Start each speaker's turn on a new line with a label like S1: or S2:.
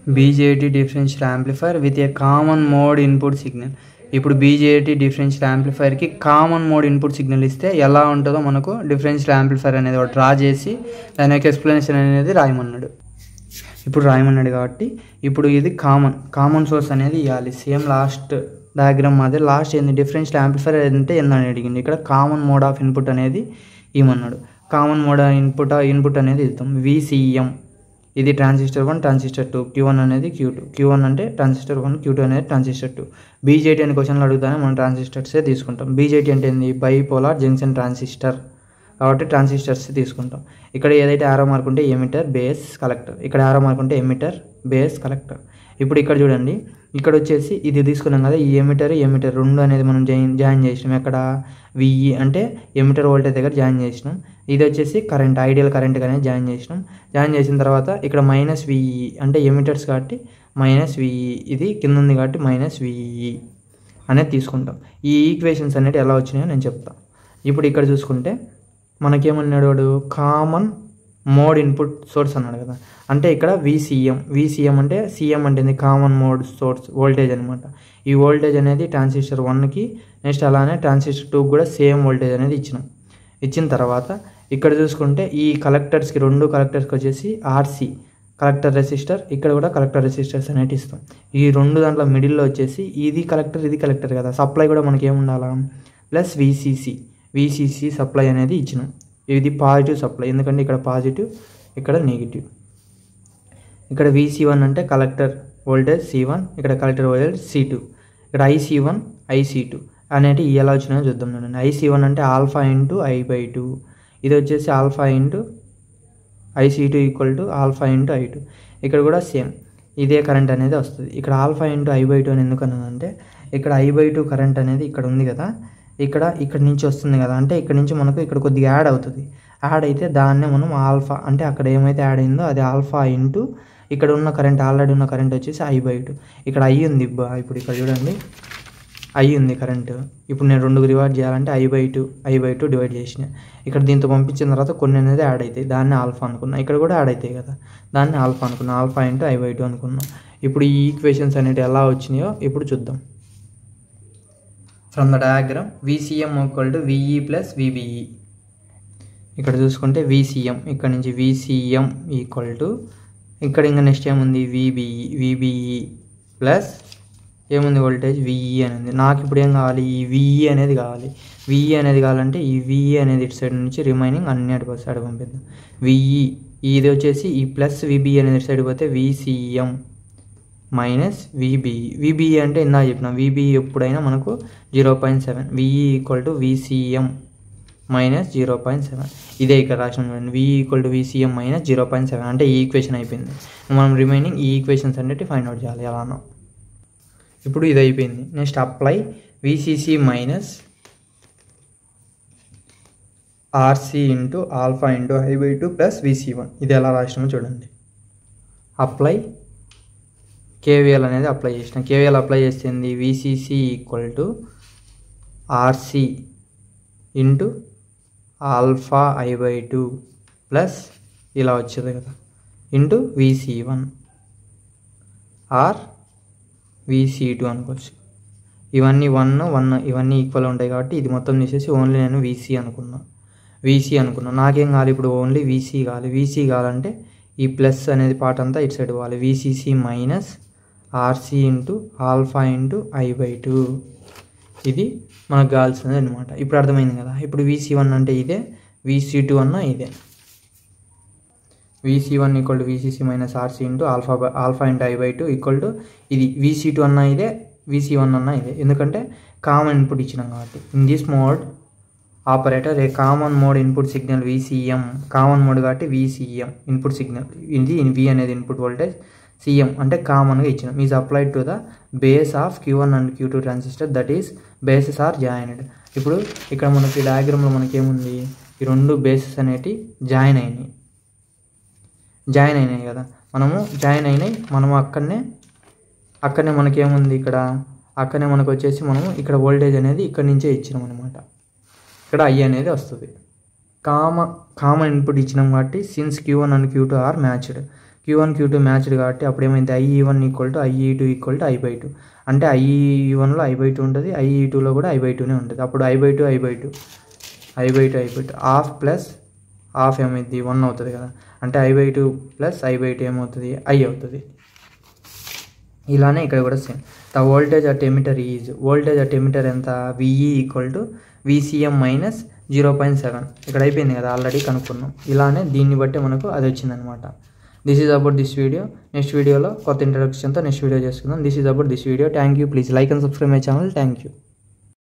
S1: BJT differential amplifier with a common mode input signal. ఇప్పుడు BJT differential amplifier కి common mode input signal ఇస్తే ఎలా ఉంటుందో మనకు డిఫరెన్షియల్ యాంప్లిఫైర్ అనేది ఒకటి డ్రా చేసి దాని యొక్క ఎక్స్ప్లెనేషన్ అనేది రాయమన్నాడు. ఇప్పుడు రాయమన్నాడు కాబట్టి ఇప్పుడు ఇది కామన్ సోర్స్ అనేది ఇవ్వాలి. సేమ్ లాస్ట్ డయాగ్రామ్ మాది లాస్ట్ ఏంది డిఫరెన్షియల్ యాంప్లిఫైర్ అంటే ఏందని అడిగింది. ఇక్కడ కామన్ మోడ్ ఆఫ్ ఇన్పుట్ అనేది ఇవ్వమన్నాడు. కామన్ మోడ్ ఇన్పుట్ అనేది ఇస్తాం. VCM ఇది ట్రాన్సిస్టర్ 1 ట్రాన్సిస్టర్ 2 Q1 అనేది Q1 అంటే ట్రాన్సిస్టర్ 1 Q2 అనేది ట్రాన్సిస్టర్ 2. BJT అనే క్వశ్చన్లు అడుగుతానే మనం ట్రాన్సిస్టర్సే తీసుకుంటాం. BJT అంటే ఏంది బైపోలార్ జంక్షన్ ట్రాన్సిస్టర్ కాబట్టి ట్రాన్సిస్టర్స్ తీసుకుంటాం. ఇక్కడ ఏదైతే ఆరో మార్క్ ఉంటే ఎమిటర్ బేస్ కలెక్టర్, ఇక్కడ ఆరో మార్క్ ఉంటే ఎమిటర్ బేస్ కలెక్టర్. ఇప్పుడు ఇక్కడ చూడండి, ఇక్కడ వచ్చేసి ఇది తీసుకున్నాం కదా, ఈ ఎమిటర్ రెండు అనేది మనం జాయిన్ చేసినాం. ఎక్కడ VE అంటే ఎమిటర్ వోల్టేజ్ దగ్గర జాయిన్ చేసినాం. ఇది వచ్చేసి కరెంట్ ఐడియల్ కరెంట్ అనేది జాయిన్ చేసినాం. జాయిన్ చేసిన తర్వాత ఇక్కడ -VE అంటే ఎమిటర్స్ కాబట్టి -VE, ఇది కింద ఉంది కాబట్టి -VE అనేది తీసుకుంటాం. ఈ ఈక్వేషన్స్ అనేవి ఎలా వచ్చినాయో నేను చెప్తాను. ఇప్పుడు ఇక్కడ చూసుకుంటే మనకేమన్నాడు వాడు కామన్ మోడ్ ఇన్పుట్ సోర్స్ అన్నాడు కదా, అంటే ఇక్కడ VCM అంటే CM అంటే కామన్ మోడ్ సోర్స్ వోల్టేజ్ అనమాట. ఈ వోల్టేజ్ అనేది ట్రాన్సిస్టర్ 1కి నెక్స్ట్ అలానే ట్రాన్సిస్టర్ 2కి కూడా సేమ్ వోల్టేజ్ అనేది ఇచ్చిన తర్వాత ఇక్కడ చూసుకుంటే ఈ కలెక్టర్స్కి రెండు కలెక్టర్స్కి వచ్చేసి RC కలెక్టర్ రెసిస్టర్, ఇక్కడ కూడా కలెక్టర్ రెసిస్టర్స్ అనేవి ఇస్తాం. ఈ రెండు దాంట్లో మిడిల్లో వచ్చేసి ఇది కలెక్టర్ కదా, సప్లై కూడా మనకి ఏముండాలా ప్లస్ VCC సప్లై అనేది ఇచ్చినాం. ఇది పాజిటివ్ సప్లై ఎందుకంటే ఇక్కడ పాజిటివ్ ఇక్కడ నెగిటివ్. ఇక్కడ VC1 అంటే కలెక్టర్ వోల్టేజ్ C1, ఇక్కడ కలెక్టర్ వోల్టేజ్ C2, ఇక్కడ IC1 IC2 అనేవి ఎలా వచ్చినాయో చూద్దాం. చూడండి, IC1 అంటే ఆల్ఫా ఇంటూ I/2, ఇది వచ్చేసి alpha into IC2 equal to alpha into I2. ఇక్కడ కూడా సేమ్ ఇదే కరెంట్ అనేది వస్తుంది. ఇక్కడ ఆల్ఫా ఇంటూ I/2 అని ఎందుకన్నానంటే ఇక్కడ I/2 కరెంట్ అనేది ఇక్కడ ఉంది కదా, ఇక్కడ నుంచి వస్తుంది కదా, అంటే ఇక్కడ నుంచి మనకు ఇక్కడ కొద్దిగా యాడ్ అవుతుంది. యాడ్ అయితే దాన్నే మనం ఆల్ఫా అంటే అక్కడ ఏమైతే యాడ్ అయిందో అది ఆల్ఫా ఇంటూ ఇక్కడ ఉన్న కరెంట్ ఆల్రెడీ ఉన్న కరెంట్ వచ్చేసి I/2. ఇక్కడ I ఉంది. ఇప్పుడు ఇక్కడ చూడండి I ఉంది కరెంట్. ఇప్పుడు నేను 2 డివైడ్ చేయాలంటే I/2 డివైడ్ చేసిన. ఇక్కడ దీంతో పంపించిన తర్వాత కొన్ని అనేది యాడ్ అవుతాయి, దాన్ని ఆల్ఫా అనుకున్నా. ఇక్కడ కూడా యాడ్ అవుతాయి కదా, దాన్ని ఆల్ఫా అనుకున్నా, ఆల్ఫా ఇంటూ I/2 అనుకున్నాం. ఇప్పుడు ఈ ఈక్వేషన్స్ అనేవి ఎలా వచ్చినాయో ఇప్పుడు చూద్దాం. From the diagram VCM equal to VE plus VBE. ఇక్కడ చూసుకుంటే VCM, ఇక్కడ నుంచి VCM ఈక్వల్ టు ఇక్కడ ఇంకా నెక్స్ట్ ఏముంది VBE ప్లస్ ఏముంది వోల్టేజ్ VE అనేది. నాకు ఇప్పుడు ఏం కావాలి, ఈ VE అనేది కావాలి. VE అనేది కావాలంటే ఈ VE అనేది ఇటు సైడ్ నుంచి రిమైనింగ్ అన్ని అటు సైడ్ పంపిద్దాం. VE ఇది వచ్చేసి ఈ ప్లస్ VBE అనేది ఇటు సైడ్ పోతే VCM మైనస్ VBE అంటే ఇందాక చెప్పిన VBE ఎప్పుడైనా మనకు 0.7, VE equal to VCM minus 0.7. ఇదే ఇక్కడ రాసిన చూడండి, VE equal to VCM minus 0.7 అంటే ఈ ఈక్వేషన్ అయిపోయింది. మనం రిమైనింగ్ ఈ ఈక్వేషన్స్ అన్నిటి ఫైండ్ అవుట్ చేయాలి ఎలానో. ఇప్పుడు ఇది అయిపోయింది. Next apply VCC minus RC into alpha into I/2 plus VC1. ఇది ఎలా రాసినామో చూడండి. అప్లై KVL అనేది అప్లై చేసిన. KVL అప్లై చేస్తుంది VCC equal to RC into alpha I/2 plus ఇలా వచ్చేది కదా ఇంటూ VC1 ఆర్ VC2 అనుకోవచ్చు. ఇవన్నీ 1 ఇవన్నీ ఈక్వల్ ఉంటాయి కాబట్టి ఇది మొత్తం తీసేసి ఓన్లీ నేను VC అనుకున్నా. నాకేం కావాలి ఇప్పుడు ఓన్లీ VC కావాలంటే ఈ ప్లస్ అనేది పార్ట్ అంతా ఇటు సైడ్ పోవాలి. VCC minus RC into alpha into I/2 ఇది మనకు కావాల్సింది అనమాట. ఇప్పుడు అర్థమైంది కదా. ఇప్పుడు VC1 అంటే ఇదే, VC2 అన్న ఇదే. VC1 equal to VCC minus RC into alpha into I/2 equal to ఇది VC2 అన్న ఇదే, VC1 అన్న ఇదే, ఎందుకంటే కామన్ ఇన్పుట్ ఇచ్చినాం కాబట్టి. In this mode operator a common mode input signal VCM, common mode కాబట్టి VCM ఇన్పుట్ సిగ్నల్, ఇది V అనేది ఇన్పుట్ వోల్టేజ్, CM అంటే కామన్గా ఇచ్చినాం. Is applied to the base of Q1 and Q2 transistor, that is bases are joined. ఇప్పుడు ఇక్కడ మనకి డయాగ్రామ్లో మనకి ఏముంది, ఈ రెండు బేసెస్ అనేవి జాయిన్ అయినాయి కదా, మనము అక్కడనే మనకేముంది అక్కడనే మనకు వచ్చేసి మనము ఇక్కడ వోల్టేజ్ అనేది ఇక్కడ నుంచే ఇచ్చినాం అనమాట. ఇక్కడ I అనేది వస్తుంది. కామన్ ఇన్పుట్ ఇచ్చినాం కాబట్టి since Q1 and Q2 are matched, Q1 Q2 matched కాబట్టి అప్పుడు ఏమైంది IE1 equal to IE2 equal to I/2 అంటే IE1లో I/2 ఉంటుంది, IE2లో కూడా I/2నే ఉంటుంది. అప్పుడు I/2 హాఫ్ ప్లస్ హాఫ్ ఏమైంది 1 అవుతుంది కదా, అంటే I/2 ప్లస్ I/2 ఏమవుతుంది I అవుతుంది. ఇలానే ఇక్కడ కూడా same. The voltage at emitter is, voltage at emitter ఎంత VE equal to VCM minus 0.7. ఇక్కడ అయిపోయింది కదా, ఆల్రెడీ కనుక్కున్నాం. ఇలానే దీన్ని బట్టి మనకు అది వచ్చిందనమాట. This is about this video. Next వీడియోలో కొత్త ఇంట్రడక్షన్తో నెక్స్ట్ వీడియో చేసుకుందాం. This is about this video. Thank you. Please like and subscribe my channel. Thank you.